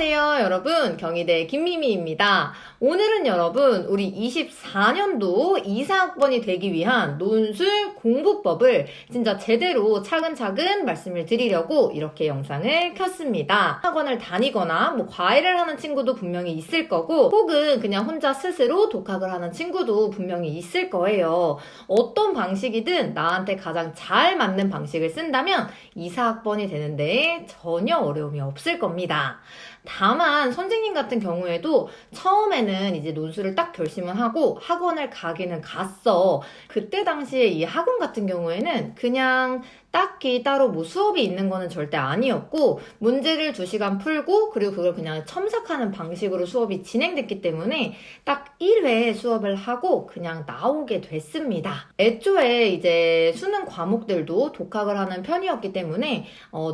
안녕하세요 여러분, 경희대 김미미입니다. 오늘은 여러분 우리 24년도 이사학번이 되기 위한 논술 공부법을 진짜 제대로 차근차근 말씀을 드리려고 이렇게 영상을 켰습니다. 학원을 다니거나 뭐 과외를 하는 친구도 분명히 있을 거고, 혹은 그냥 혼자 스스로 독학을 하는 친구도 분명히 있을 거예요. 어떤 방식이든 나한테 가장 잘 맞는 방식을 쓴다면 이사학번이 되는데 전혀 어려움이 없을 겁니다. 다만 선생님 같은 경우에도 처음에는 이제 논술을 딱 결심을 하고 학원을 가기는 갔어. 그때 당시에 이 학원 같은 경우에는 그냥 딱히 따로 뭐 수업이 있는 거는 절대 아니었고, 문제를 2시간 풀고 그리고 그걸 그냥 첨삭하는 방식으로 수업이 진행됐기 때문에 딱 1회 수업을 하고 그냥 나오게 됐습니다. 애초에 이제 수능 과목들도 독학을 하는 편이었기 때문에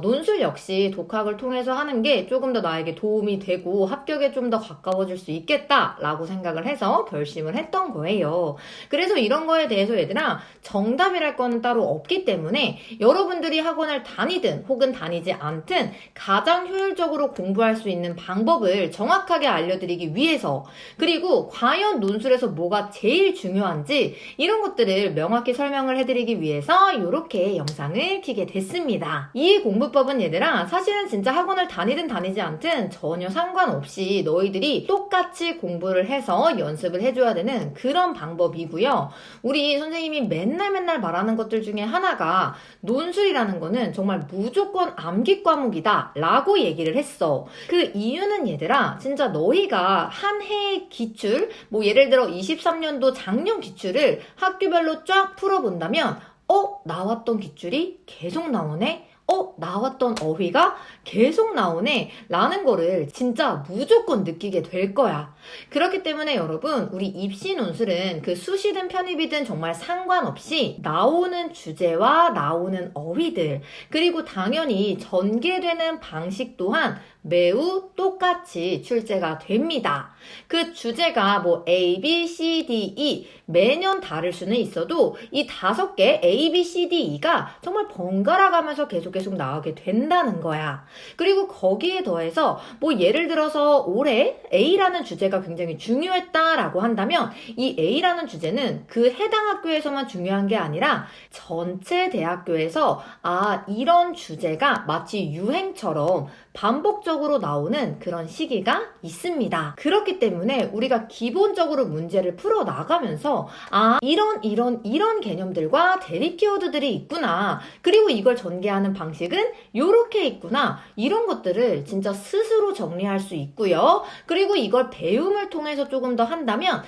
논술 역시 독학을 통해서 하는 게 조금 더 나에게 도움이 되고 합격에 좀 더 가까워질 수 있겠다라고 생각을 해서 결심을 했던 거예요. 그래서 이런 거에 대해서 얘들아, 정답이랄 거는 따로 없기 때문에 여러분들이 학원을 다니든 혹은 다니지 않든 가장 효율적으로 공부할 수 있는 방법을 정확하게 알려드리기 위해서, 그리고 과연 논술에서 뭐가 제일 중요한지 이런 것들을 명확히 설명을 해드리기 위해서 이렇게 영상을 켜게 됐습니다. 이 공부법은 얘들아, 사실은 진짜 학원을 다니든 다니지 않든 전혀 상관없이 너희들이 똑같이 공부를 해서 연습을 해줘야 되는 그런 방법이고요. 우리 선생님이 맨날 말하는 것들 중에 하나가 논술이라는 거는 정말 무조건 암기 과목이다 라고 얘기를 했어. 그 이유는 얘들아, 진짜 너희가 한 해의 기출, 뭐 예를 들어 23년도 작년 기출을 학교별로 쫙 풀어본다면 나왔던 기출이 계속 나오네? 나왔던 어휘가 계속 나오네? 라는 거를 진짜 무조건 느끼게 될 거야. 그렇기 때문에 여러분, 우리 입시 논술은 그 수시든 편입이든 정말 상관없이 나오는 주제와 나오는 어휘들, 그리고 당연히 전개되는 방식 또한 매우 똑같이 출제가 됩니다. 그 주제가 뭐 A, B, C, D, E 매년 다를 수는 있어도 이 5개 A, B, C, D, E가 정말 번갈아 가면서 계속 나오게 된다는 거야. 그리고 거기에 더해서 뭐 예를 들어서 올해 A라는 주제가 굉장히 중요했다라고 한다면, 이 A라는 주제는 그 해당 학교에서만 중요한 게 아니라 전체 대학교에서 이런 주제가 마치 유행처럼 반복적으로 나오는 그런 시기가 있습니다. 그렇기 때문에 우리가 기본적으로 문제를 풀어 나가면서 이런 개념들과 대립 키워드들이 있구나, 그리고 이걸 전개하는 방식은 이렇게 있구나, 이런 것들을 진짜 스스로 정리할 수 있고요. 그리고 이걸 배움을 통해서 조금 더 한다면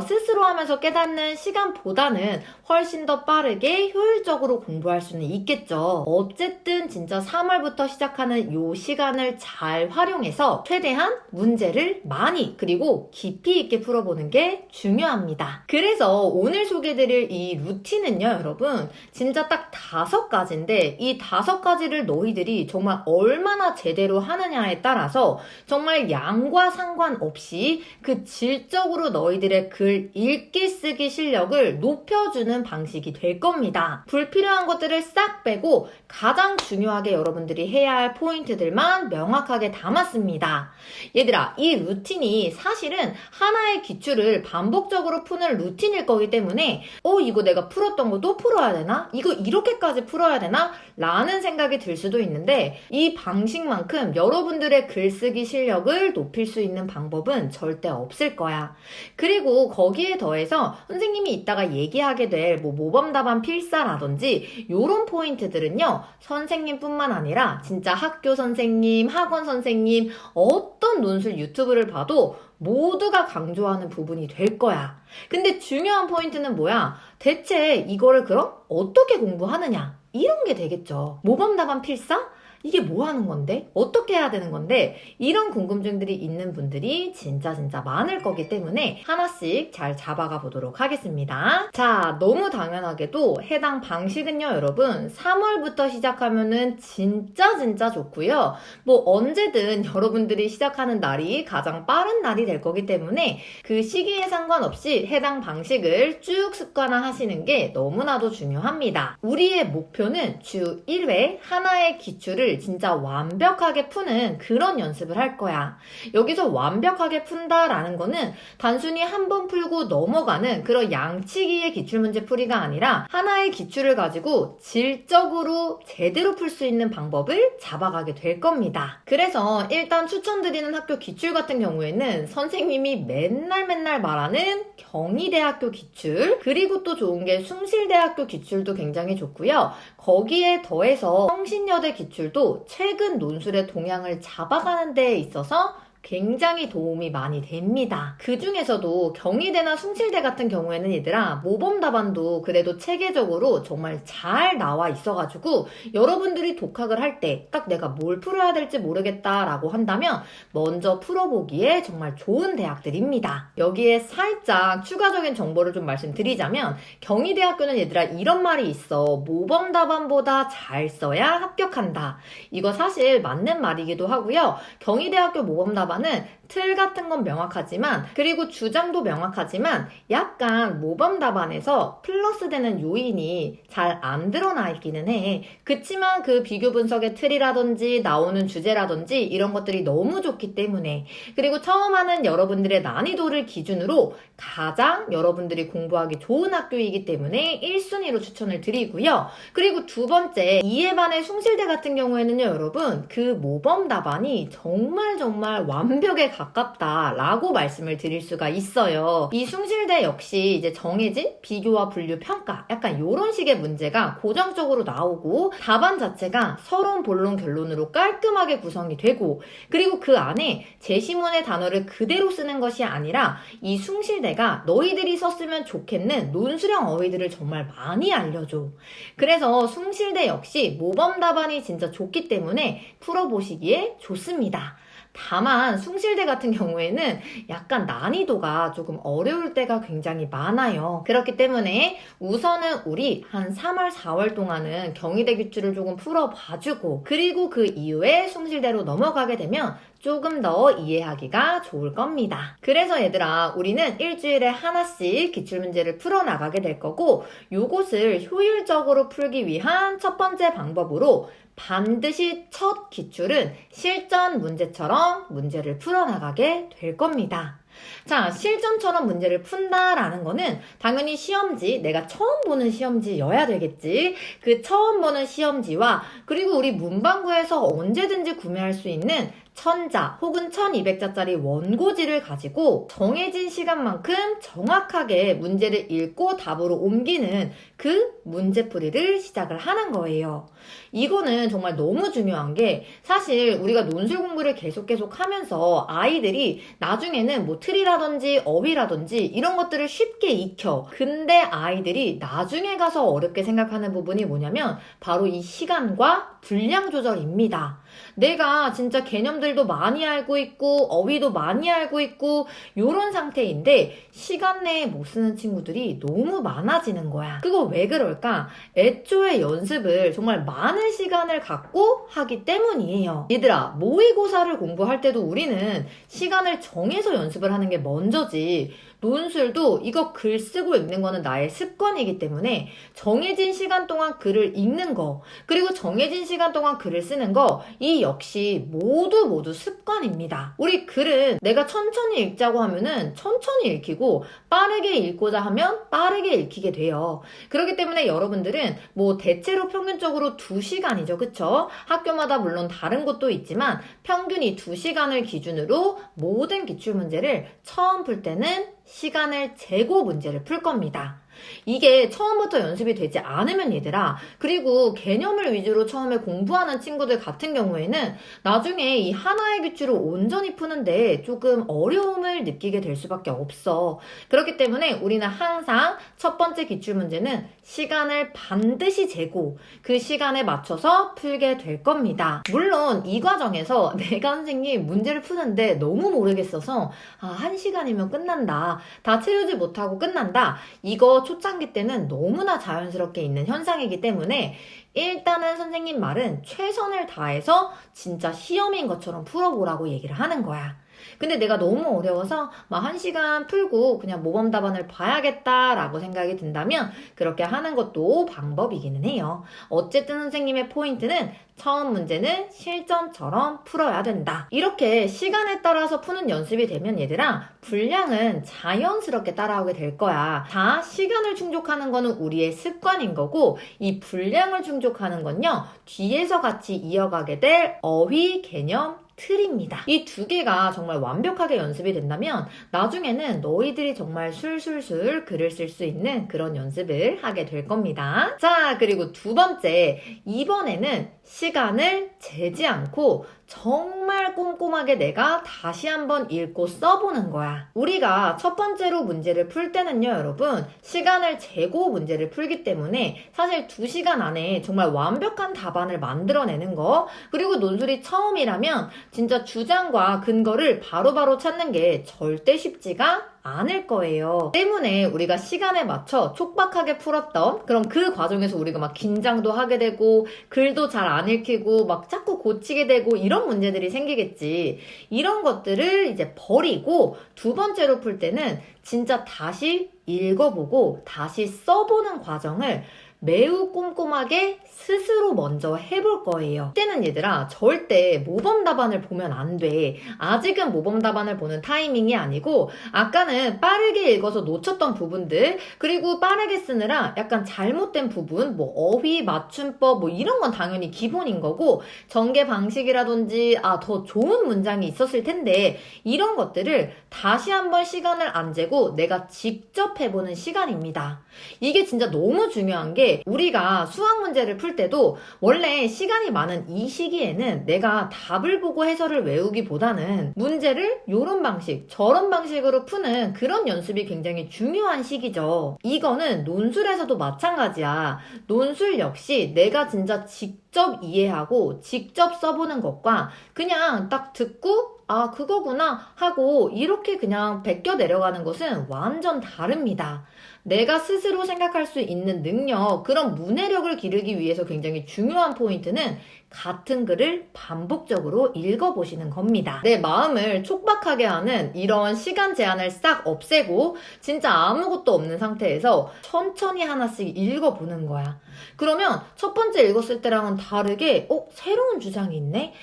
스스로 하면서 깨닫는 시간보다는 훨씬 더 빠르게 효율적으로 공부할 수는 있겠죠. 어쨌든 진짜 3월부터 시작하는 요 시간을 잘 활용해서 최대한 문제를 많이 그리고 깊이 있게 풀어보는 게 중요합니다. 그래서 오늘 소개해드릴 이 루틴은요 여러분, 진짜 딱 5가지인데 이 5가지를 너희들이 정말 얼마나 제대로 하느냐에 따라서 정말 양과 상관없이 그 질적으로 너희들의 글 읽기 쓰기 실력을 높여주는 방식이 될 겁니다. 불필요한 것들을 싹 빼고 가장 중요하게 여러분들이 해야 할 포인트들만 명확하게 담았습니다. 얘들아, 이 루틴이 사실은 하나의 기출을 반복적으로 푸는 루틴일 거기 때문에 이거 내가 풀었던 거 또 풀어야 되나? 이거 이렇게까지 풀어야 되나? 라는 생각이 들 수도 있는데, 이 방식만큼 여러분들의 글쓰기 실력을 높일 수 있는 방법은 절대 없을 거야. 그리고 거기에 더해서 선생님이 이따가 얘기하게 될 뭐 모범답안 필사라든지 요런 포인트들은요, 선생님뿐만 아니라 진짜 학교 선생님, 학원 선생님, 어떤 논술 유튜브를 봐도 모두가 강조하는 부분이 될 거야. 근데 중요한 포인트는 뭐야? 대체 이거를 그럼 어떻게 공부하느냐? 이런 게 되겠죠. 모범답안 필사? 이게 뭐 하는 건데? 어떻게 해야 되는 건데? 이런 궁금증들이 있는 분들이 진짜 많을 거기 때문에 하나씩 잘 잡아가 보도록 하겠습니다. 자, 너무 당연하게도 해당 방식은요 여러분, 3월부터 시작하면은 진짜 좋고요. 뭐 언제든 여러분들이 시작하는 날이 가장 빠른 날이 될 거기 때문에 그 시기에 상관없이 해당 방식을 쭉 습관화하시는 게 너무나도 중요합니다. 우리의 목표는 주 1회 하나의 기출을 기출을 진짜 완벽하게 푸는 그런 연습을 할 거야. 여기서 완벽하게 푼다라는 거는 단순히 한 번 풀고 넘어가는 그런 양치기의 기출문제 풀이가 아니라 하나의 기출을 가지고 질적으로 제대로 풀 수 있는 방법을 잡아가게 될 겁니다. 그래서 일단 추천드리는 학교 기출 같은 경우에는 선생님이 맨날 말하는 경희대학교 기출, 그리고 또 좋은 게 숭실대학교 기출도 굉장히 좋고요. 거기에 더해서 성신여대 기출도 최근 논술의 동향을 잡아가는 데에 있어서 굉장히 도움이 많이 됩니다. 그 중에서도 경희대나 숭실대 같은 경우에는 얘들아 모범 답안도 그래도 체계적으로 정말 잘 나와 있어가지고 여러분들이 독학을 할 때 딱 내가 뭘 풀어야 될지 모르겠다라고 한다면 먼저 풀어보기에 정말 좋은 대학들입니다. 여기에 살짝 추가적인 정보를 좀 말씀드리자면 경희대학교는 얘들아 이런 말이 있어. 모범 답안보다 잘 써야 합격한다. 이거 사실 맞는 말이기도 하고요. 경희대학교 모범 답안 은 틀 같은 건 명확하지만 그리고 주장도 명확하지만 약간 모범 답안에서 플러스 되는 요인이 잘 안 드러나 있기는 해. 그치만 그 비교 분석의 틀이라든지 나오는 주제라든지 이런 것들이 너무 좋기 때문에 그리고 처음 하는 여러분들의 난이도를 기준으로 가장 여러분들이 공부하기 좋은 학교이기 때문에 1순위로 추천을 드리고요. 그리고 두 번째 이해반의 숭실대 같은 경우에는요 여러분 그 모범 답안이 정말 완벽에 가깝다라고 말씀을 드릴 수가 있어요. 이 숭실대 역시 이제 정해진 비교와 분류 평가 약간 이런 식의 문제가 고정적으로 나오고 답안 자체가 서론, 본론, 결론으로 깔끔하게 구성이 되고 그리고 그 안에 제시문의 단어를 그대로 쓰는 것이 아니라 이 숭실대가 너희들이 썼으면 좋겠는 논술형 어휘들을 정말 많이 알려줘. 그래서 숭실대 역시 모범 답안이 진짜 좋기 때문에 풀어보시기에 좋습니다. 다만 숭실대 같은 경우에는 약간 난이도가 조금 어려울 때가 굉장히 많아요. 그렇기 때문에 우선은 우리 한 3월, 4월 동안은 경희대 기출을 조금 풀어봐주고 그리고 그 이후에 숭실대로 넘어가게 되면 조금 더 이해하기가 좋을 겁니다. 그래서 얘들아 우리는 일주일에 하나씩 기출문제를 풀어나가게 될 거고 요것을 효율적으로 풀기 위한 첫 번째 방법으로 반드시 첫 기출은 실전 문제처럼 문제를 풀어나가게 될 겁니다. 자, 실전처럼 문제를 푼다라는 거는 당연히 시험지, 내가 처음 보는 시험지여야 되겠지. 그 처음 보는 시험지와 그리고 우리 문방구에서 언제든지 구매할 수 있는 1000자 혹은 1200자짜리 원고지를 가지고 정해진 시간만큼 정확하게 문제를 읽고 답으로 옮기는 그 문제풀이를 시작을 하는 거예요. 이거는 정말 너무 중요한 게 사실 우리가 논술 공부를 계속 하면서 아이들이 나중에는 뭐 틀이라든지 어휘라든지 이런 것들을 쉽게 익혀. 근데 아이들이 나중에 가서 어렵게 생각하는 부분이 뭐냐면 바로 이 시간과 분량 조절입니다. 내가 진짜 개념들도 많이 알고 있고 어휘도 많이 알고 있고 요런 상태인데 시간 내에 못 쓰는 친구들이 너무 많아지는 거야. 그거 왜 그럴까? 애초에 연습을 정말 많은 시간을 갖고 하기 때문이에요. 얘들아, 모의고사를 공부할 때도 우리는 시간을 정해서 연습을 하는 게 먼저지. 논술도 이거 글 쓰고 읽는 거는 나의 습관이기 때문에 정해진 시간 동안 글을 읽는 거 그리고 정해진 시간 동안 글을 쓰는 거 이 역시 모두 습관입니다. 우리 글은 내가 천천히 읽자고 하면은 천천히 읽히고 빠르게 읽고자 하면 빠르게 읽히게 돼요. 그렇기 때문에 여러분들은 뭐 대체로 평균적으로 2시간이죠. 그쵸? 학교마다 물론 다른 곳도 있지만 평균이 2시간을 기준으로 모든 기출문제를 처음 풀 때는 시간을 재고 문제를 풀 겁니다. 이게 처음부터 연습이 되지 않으면 얘들아 그리고 개념을 위주로 처음에 공부하는 친구들 같은 경우에는 나중에 이 하나의 기출을 온전히 푸는데 조금 어려움을 느끼게 될 수밖에 없어. 그렇기 때문에 우리는 항상 첫 번째 기출 문제는 시간을 반드시 재고 그 시간에 맞춰서 풀게 될 겁니다. 물론 이 과정에서 내가 선생님 문제를 푸는데 너무 모르겠어서 1시간이면 끝난다. 다 채우지 못하고 끝난다. 이거 초창기 때는 너무나 자연스럽게 있는 현상이기 때문에 일단은 선생님 말은 최선을 다해서 진짜 시험인 것처럼 풀어보라고 얘기를 하는 거야. 근데 내가 너무 어려워서 막 1시간 풀고 그냥 모범 답안을 봐야겠다라고 생각이 든다면 그렇게 하는 것도 방법이기는 해요. 어쨌든 선생님의 포인트는 처음 문제는 실전처럼 풀어야 된다. 이렇게 시간에 따라서 푸는 연습이 되면 얘들아, 분량은 자연스럽게 따라오게 될 거야. 다 시간을 충족하는 거는 우리의 습관인 거고, 이 분량을 충족하는 건요, 뒤에서 같이 이어가게 될 어휘, 개념, 틀입니다. 이 두 개가 정말 완벽하게 연습이 된다면 나중에는 너희들이 정말 술술술 글을 쓸 수 있는 그런 연습을 하게 될 겁니다. 자, 그리고 두 번째, 이번에는 시간을 재지 않고 정말 꼼꼼하게 내가 다시 한번 읽고 써보는 거야. 우리가 첫 번째로 문제를 풀 때는요, 여러분, 시간을 재고 문제를 풀기 때문에 사실 2시간 안에 정말 완벽한 답안을 만들어내는 거, 그리고 논술이 처음이라면 진짜 주장과 근거를 바로바로 찾는 게 절대 쉽지가 않을 거예요. 때문에 우리가 시간에 맞춰 촉박하게 풀었던 그럼 그 과정에서 우리가 막 긴장도 하게 되고 글도 잘 안 읽히고 막 자꾸 고치게 되고 이런 문제들이 생기겠지. 이런 것들을 이제 버리고 두 번째로 풀 때는 진짜 다시 읽어보고 다시 써보는 과정을 매우 꼼꼼하게 스스로 먼저 해볼 거예요. 이때는 얘들아, 절대 모범 답안을 보면 안 돼. 아직은 모범 답안을 보는 타이밍이 아니고 아까는 빠르게 읽어서 놓쳤던 부분들, 그리고 빠르게 쓰느라 약간 잘못된 부분, 뭐 어휘, 맞춤법 뭐 이런 건 당연히 기본인 거고, 전개 방식이라든지 더 좋은 문장이 있었을 텐데 이런 것들을 다시 한번 시간을 안 재고 내가 직접 해보는 시간입니다. 이게 진짜 너무 중요한 게, 우리가 수학 문제를 풀 때도 원래 시간이 많은 이 시기에는 내가 답을 보고 해설을 외우기보다는 문제를 요런 방식, 저런 방식으로 푸는 그런 연습이 굉장히 중요한 시기죠. 이거는 논술에서도 마찬가지야. 논술 역시 내가 진짜 직접 이해하고 직접 써보는 것과 그냥 딱 듣고 그거구나 하고 이렇게 그냥 베껴 내려가는 것은 완전 다릅니다. 내가 스스로 생각할 수 있는 능력, 그런 문해력을 기르기 위해서 굉장히 중요한 포인트는 같은 글을 반복적으로 읽어보시는 겁니다. 내 마음을 촉박하게 하는 이런 시간 제한을 싹 없애고 진짜 아무것도 없는 상태에서 천천히 하나씩 읽어보는 거야. 그러면 첫 번째 읽었을 때랑은 다르게 새로운 주장이 있네?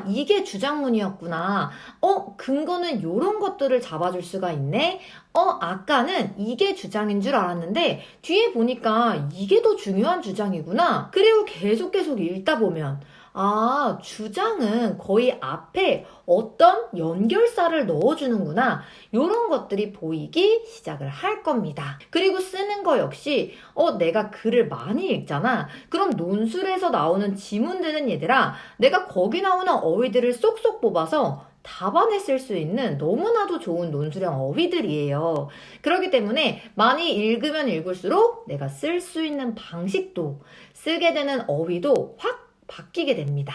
이게 주장문이었구나. 근거는 이런 것들을 잡아줄 수가 있네? 아까는 이게 주장인 줄 알았는데 뒤에 보니까 이게 더 중요한 주장이구나. 그리고 계속 읽다 보면 주장은 거의 앞에 어떤 연결사를 넣어주는구나. 이런 것들이 보이기 시작을 할 겁니다. 그리고 쓰는 거 역시 내가 글을 많이 읽잖아. 그럼 논술에서 나오는 지문들은 얘들아, 내가 거기 나오는 어휘들을 쏙쏙 뽑아서 답안에 쓸 수 있는 너무나도 좋은 논술형 어휘들이에요. 그렇기 때문에 많이 읽으면 읽을수록 내가 쓸 수 있는 방식도, 쓰게 되는 어휘도 확 바뀌게 됩니다.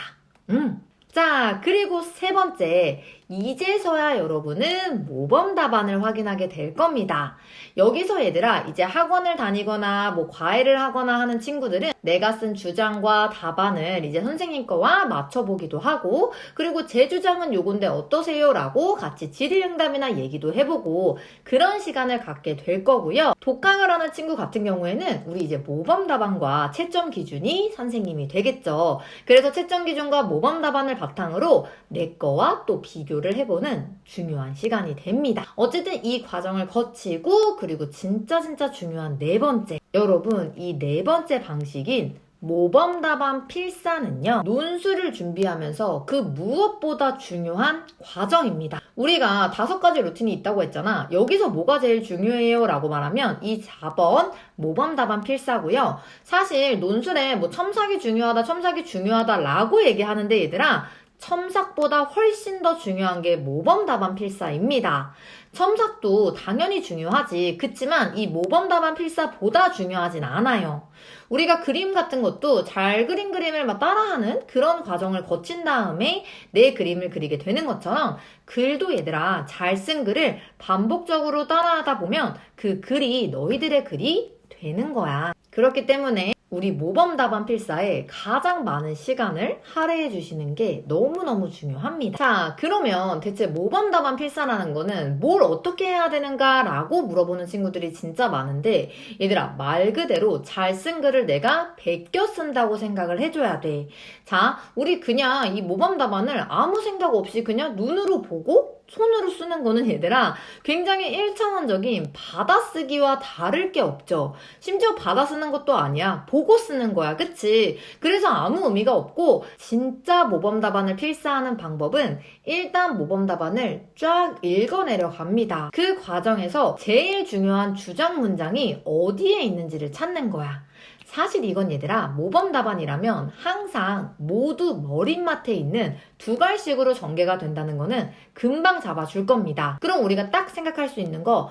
자, 그리고 세 번째, 이제서야 여러분은 모범 답안을 확인하게 될 겁니다. 여기서 얘들아, 이제 학원을 다니거나 뭐 과외를 하거나 하는 친구들은 내가 쓴 주장과 답안을 이제 선생님 거와 맞춰보기도 하고, 그리고 제 주장은 요건데 어떠세요? 라고 같이 질의응답이나 얘기도 해보고 그런 시간을 갖게 될 거고요. 독학을 하는 친구 같은 경우에는 우리 이제 모범 답안과 채점 기준이 선생님이 되겠죠. 그래서 채점 기준과 모범 답안을 바탕으로 내 거와 또 비교를 해보는 중요한 시간이 됩니다. 어쨌든 이 과정을 거치고, 그리고 진짜 중요한 네 번째, 여러분 이 네 번째 방식인 모범 답안 필사는요, 논술을 준비하면서 그 무엇보다 중요한 과정입니다. 우리가 5가지 루틴이 있다고 했잖아. 여기서 뭐가 제일 중요해요? 라고 말하면 이 4번 모범 답안 필사고요. 사실 논술에 뭐 첨삭이 중요하다 라고 얘기하는데 얘들아, 첨삭보다 훨씬 더 중요한 게 모범 답안 필사입니다. 첨삭도 당연히 중요하지. 그치만 이 모범 답안 필사보다 중요하진 않아요. 우리가 그림 같은 것도 잘 그린 그림을 막 따라하는 그런 과정을 거친 다음에 내 그림을 그리게 되는 것처럼, 글도 얘들아, 잘 쓴 글을 반복적으로 따라하다 보면 그 글이 너희들의 글이 되는 거야. 그렇기 때문에 우리 모범 답안 필사에 가장 많은 시간을 할애해 주시는 게 너무너무 중요합니다. 자, 그러면 대체 모범 답안 필사라는 거는 뭘 어떻게 해야 되는가 라고 물어보는 친구들이 진짜 많은데, 얘들아, 말 그대로 잘 쓴 글을 내가 베껴 쓴다고 생각을 해줘야 돼. 자, 우리 그냥 이 모범 답안을 아무 생각 없이 그냥 눈으로 보고 손으로 쓰는 거는 얘들아 굉장히 1차원적인 받아쓰기와 다를 게 없죠. 심지어 받아 쓰는 것도 아니야. 보고 쓰는 거야. 그치? 그래서 아무 의미가 없고, 진짜 모범 답안을 필사하는 방법은 일단 모범 답안을 쫙 읽어내려 갑니다. 그 과정에서 제일 중요한 주장 문장이 어디에 있는지를 찾는 거야. 사실 이건 얘들아, 모범 답안이라면 항상 모두 머릿맡에 있는 두 갈식으로 전개가 된다는 거는 금방 잡아줄 겁니다. 그럼 우리가 딱 생각할 수 있는 거,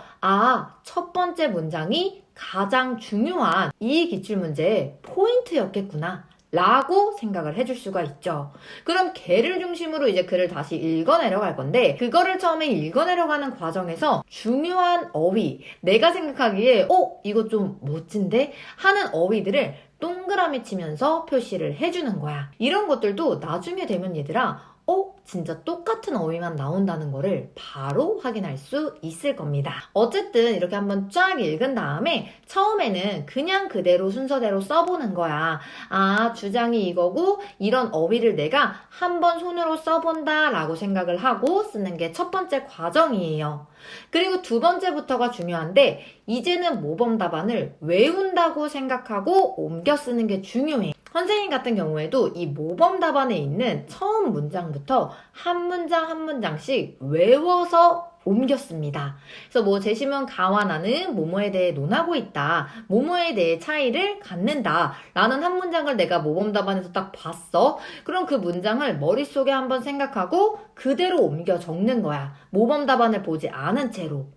첫 번째 문장이 가장 중요한 이 기출문제의 포인트였겠구나 라고 생각을 해줄 수가 있죠. 그럼 걔를 중심으로 이제 글을 다시 읽어내려갈 건데, 그거를 처음에 읽어내려가는 과정에서 중요한 어휘, 내가 생각하기에 이거 좀 멋진데? 하는 어휘들을 동그라미 치면서 표시를 해주는 거야. 이런 것들도 나중에 되면 얘들아 진짜 똑같은 어휘만 나온다는 거를 바로 확인할 수 있을 겁니다. 어쨌든 이렇게 한번 쫙 읽은 다음에 처음에는 그냥 그대로 순서대로 써보는 거야. 주장이 이거고 이런 어휘를 내가 한번 손으로 써본다 라고 생각을 하고 쓰는 게 첫 번째 과정이에요. 그리고 두 번째부터가 중요한데, 이제는 모범 답안을 외운다고 생각하고 옮겨 쓰는 게 중요해. 선생님 같은 경우에도 이 모범 답안에 있는 처음 문장부터 한 문장 한 문장씩 외워서 옮겼습니다. 그래서 제시문 가와 나는 뭐뭐에 대해 논하고 있다. 뭐뭐에 대해 차이를 갖는다. 라는 한 문장을 내가 모범 답안에서 딱 봤어. 그럼 그 문장을 머릿속에 한번 생각하고 그대로 옮겨 적는 거야. 모범 답안을 보지 않은 채로.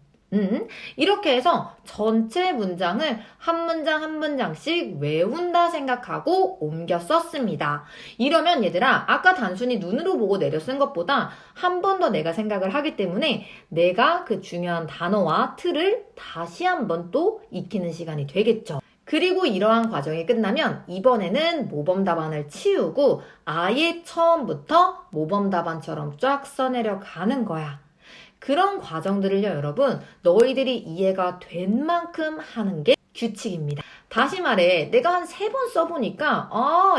이렇게 해서 전체 문장을 한 문장 한 문장씩 외운다 생각하고 옮겨 썼습니다. 이러면 얘들아, 아까 단순히 눈으로 보고 내려 쓴 것보다 한 번 더 내가 생각을 하기 때문에 내가 그 중요한 단어와 틀을 다시 한 번 또 익히는 시간이 되겠죠. 그리고 이러한 과정이 끝나면 이번에는 모범 답안을 치우고 아예 처음부터 모범 답안처럼 쫙 써내려 가는 거야. 그런 과정들을요, 여러분, 너희들이 이해가 된 만큼 하는 게 규칙입니다. 다시 말해, 내가 한 3번 써보니까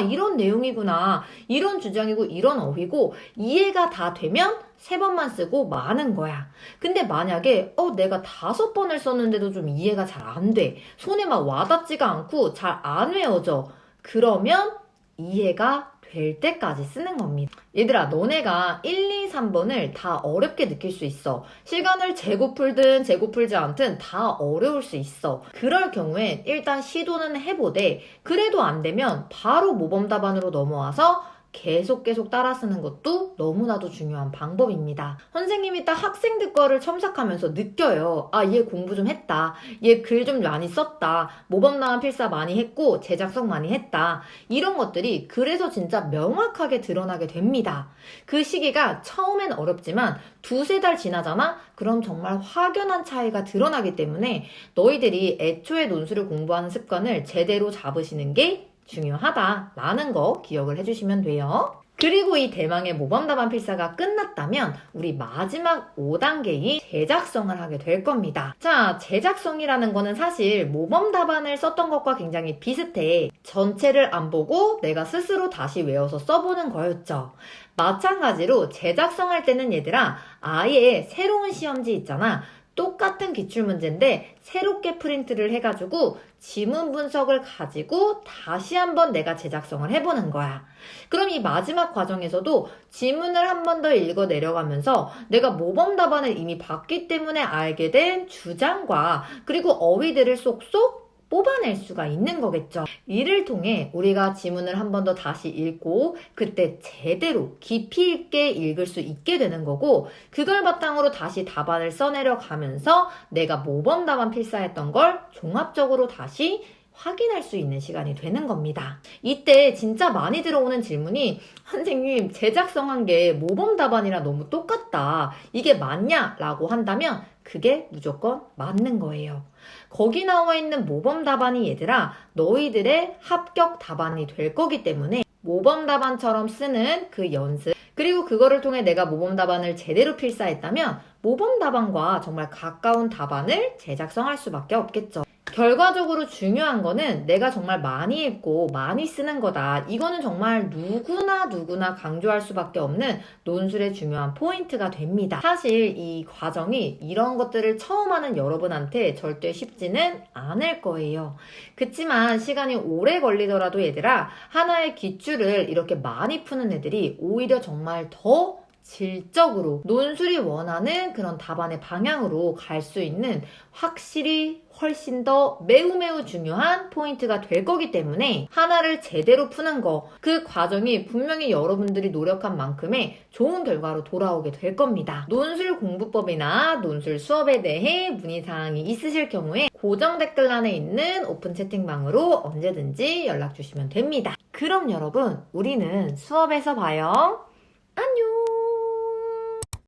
이런 내용이구나, 이런 주장이고 이런 어휘고 이해가 다 되면 3번만 쓰고 마는 거야. 근데 만약에 내가 5번을 썼는데도 좀 이해가 잘 안 돼, 손에 막 와닿지가 않고 잘 안 외워져, 그러면 이해가 될 때까지 쓰는 겁니다. 얘들아, 너네가 1, 2, 3번을 다 어렵게 느낄 수 있어. 시간을 재고 풀든 재고 풀지 않든 다 어려울 수 있어. 그럴 경우에 일단 시도는 해보되, 그래도 안 되면 바로 모범 답안으로 넘어와서 계속 따라 쓰는 것도 너무나도 중요한 방법입니다. 선생님이 딱 학생들 거를 첨삭하면서 느껴요. 얘 공부 좀 했다. 얘 글 좀 많이 썼다. 모범 답안 필사 많이 했고 제작성 많이 했다. 이런 것들이 그래서 진짜 명확하게 드러나게 됩니다. 그 시기가 처음엔 어렵지만 2-3달 지나잖아? 그럼 정말 확연한 차이가 드러나기 때문에 너희들이 애초에 논술을 공부하는 습관을 제대로 잡으시는 게 중요하다라는 거 기억을 해주시면 돼요. 그리고 이 대망의 모범 답안 필사가 끝났다면 우리 마지막 5단계인 제작성을 하게 될 겁니다. 자, 제작성이라는 거는 사실 모범 답안을 썼던 것과 굉장히 비슷해. 전체를 안 보고 내가 스스로 다시 외워서 써보는 거였죠. 마찬가지로 제작성 할 때는 얘들아, 아예 새로운 시험지 있잖아. 똑같은 기출문제인데 새롭게 프린트를 해가지고 지문 분석을 가지고 다시 한번 내가 제작성을 해보는 거야. 그럼 이 마지막 과정에서도 지문을 한 번 더 읽어 내려가면서 내가 모범 답안을 이미 봤기 때문에 알게 된 주장과 그리고 어휘들을 쏙쏙 뽑아낼 수가 있는 거겠죠. 이를 통해 우리가 지문을 한 번 더 다시 읽고 그때 제대로 깊이 있게 읽을 수 있게 되는 거고, 그걸 바탕으로 다시 답안을 써내려 가면서 내가 모범 답안 필사했던 걸 종합적으로 다시 확인할 수 있는 시간이 되는 겁니다. 이때 진짜 많이 들어오는 질문이 선생님 제작성한 게 모범 답안이랑 너무 똑같다. 이게 맞냐? 라고 한다면 그게 무조건 맞는 거예요. 거기 나와 있는 모범 답안이 얘들아 너희들의 합격 답안이 될 거기 때문에 모범 답안처럼 쓰는 그 연습 그리고 그거를 통해 내가 모범 답안을 제대로 필사했다면 모범 답안과 정말 가까운 답안을 제작성할 수밖에 없겠죠. 결과적으로 중요한 거는 내가 정말 많이 읽고 많이 쓰는 거다. 이거는 정말 누구나 강조할 수밖에 없는 논술의 중요한 포인트가 됩니다. 사실 이 과정이 이런 것들을 처음 하는 여러분한테 절대 쉽지는 않을 거예요. 그치만 시간이 오래 걸리더라도 얘들아 하나의 기출을 이렇게 많이 푸는 애들이 오히려 정말 더 질적으로 논술이 원하는 그런 답안의 방향으로 갈 수 있는 확실히 훨씬 더 매우 중요한 포인트가 될 거기 때문에 하나를 제대로 푸는 거, 그 과정이 분명히 여러분들이 노력한 만큼의 좋은 결과로 돌아오게 될 겁니다. 논술 공부법이나 논술 수업에 대해 문의사항이 있으실 경우에 고정 댓글란에 있는 오픈 채팅방으로 언제든지 연락 주시면 됩니다. 그럼 여러분, 우리는 수업에서 봐요. 안녕!